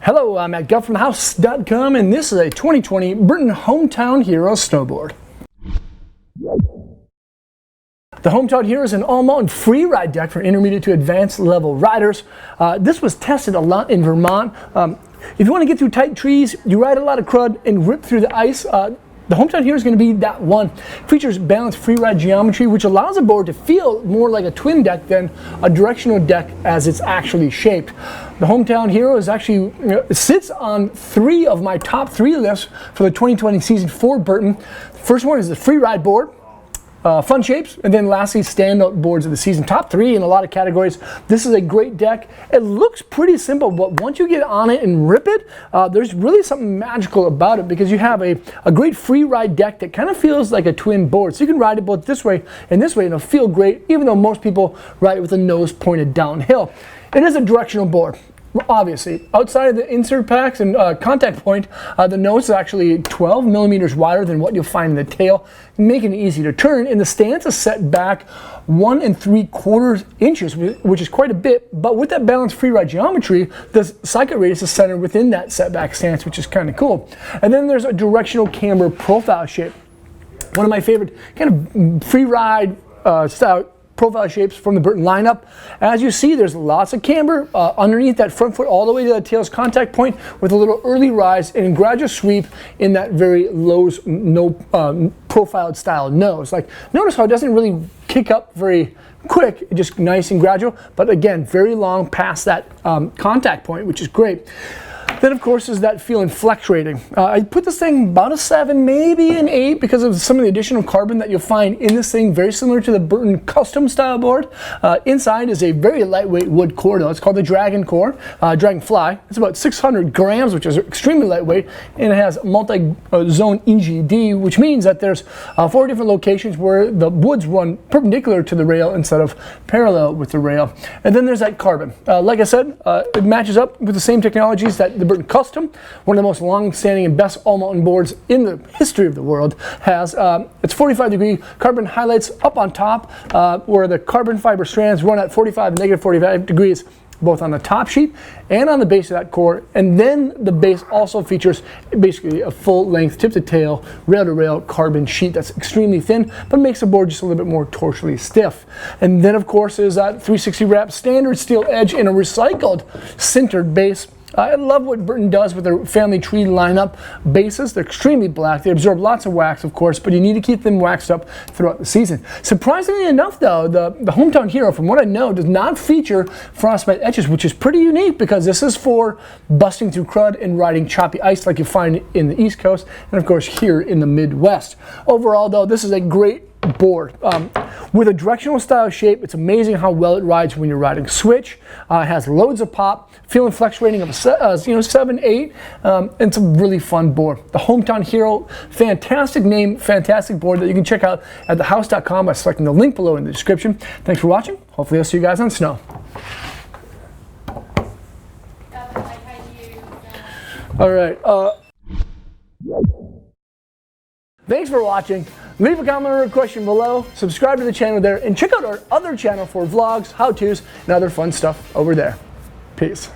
Hello, I'm at GovFromTheHouse.com, and this is a 2020 Burton Hometown Hero snowboard. The Hometown Hero is an all-mountain Freeride deck for intermediate to advanced level riders. This was tested a lot in Vermont. If you want to get through tight trees, you ride a lot of crud and rip through the ice, the Hometown Hero is going to be that one. Features balanced freeride geometry, which allows the board to feel more like a twin deck than a directional deck as it's actually shaped. The Hometown Hero is actually sits on 3 of my top 3 lifts for the 2020 season for Burton. The first one is the Freeride board. Fun shapes, and then lastly standout boards of the season. Top 3 in a lot of categories. This is a great deck. It looks pretty simple, but once you get on it and rip it, there's really something magical about it, because you have a great free ride deck that kind of feels like a twin board. So you can ride it both this way and this way, and it'll feel great, even though most people ride it with the nose pointed downhill. It is a directional board. Obviously, outside of the insert packs and contact point, the nose is actually 12 millimeters wider than what you'll find in the tail, making it easy to turn, and the stance is set back 1 3/4 inches, which is quite a bit, but with that balanced freeride geometry, the cycle radius is centered within that setback stance, which is kind of cool. And then there's a directional camber profile shape. One of my favorite kind of freeride style profile shapes from the Burton lineup. As you see, there's lots of camber underneath that front foot all the way to the tail's contact point, with a little early rise and gradual sweep in that very low profiled style nose. Like, notice how it doesn't really kick up very quick, just nice and gradual, but again, very long past that contact point, which is great. Then, of course, is that feel and flex rating. I put this thing about a 7, maybe an 8, because of some of the additional carbon that you'll find in this thing, very similar to the Burton custom style board. Inside is a very lightweight wood core, though. It's called the Dragon Core, Dragonfly. It's about 600 grams, which is extremely lightweight, and it has multi-zone EGD, which means that there's 4 different locations where the woods run perpendicular to the rail instead of parallel with the rail. And then there's that carbon. Like I said, it matches up with the same technologies that the Burton Custom, one of the most long-standing and best all-mountain boards in the history of the world, has. It's 45-degree carbon highlights up on top, where the carbon fiber strands run at 45 and negative 45 degrees, both on the top sheet and on the base of that core. And then the base also features basically a full-length tip-to-tail, rail-to-rail carbon sheet that's extremely thin, but makes the board just a little bit more torsionally stiff. And then, of course, is that 360 wrap standard steel edge in a recycled sintered base. I love what Burton does with their family tree lineup bases. They're extremely black. They absorb lots of wax, of course, but you need to keep them waxed up throughout the season. Surprisingly enough, though, the Hometown Hero, from what I know, does not feature frostbite edges, which is pretty unique, because this is for busting through crud and riding choppy ice like you find in the East Coast and, of course, here in the Midwest. Overall, though, this is a great board. With a directional style shape, it's amazing how well it rides when you're riding switch. It has loads of pop, feel and flex rating of 7, 8. It's a really fun board. The Hometown Hero, fantastic name, fantastic board that you can check out at thehouse.com by selecting the link below in the description. Thanks for watching. Hopefully I'll see you guys on snow. All right. Thanks for watching. Leave a comment or a question below, subscribe to the channel there, and check out our other channel for vlogs, how-tos, and other fun stuff over there. Peace.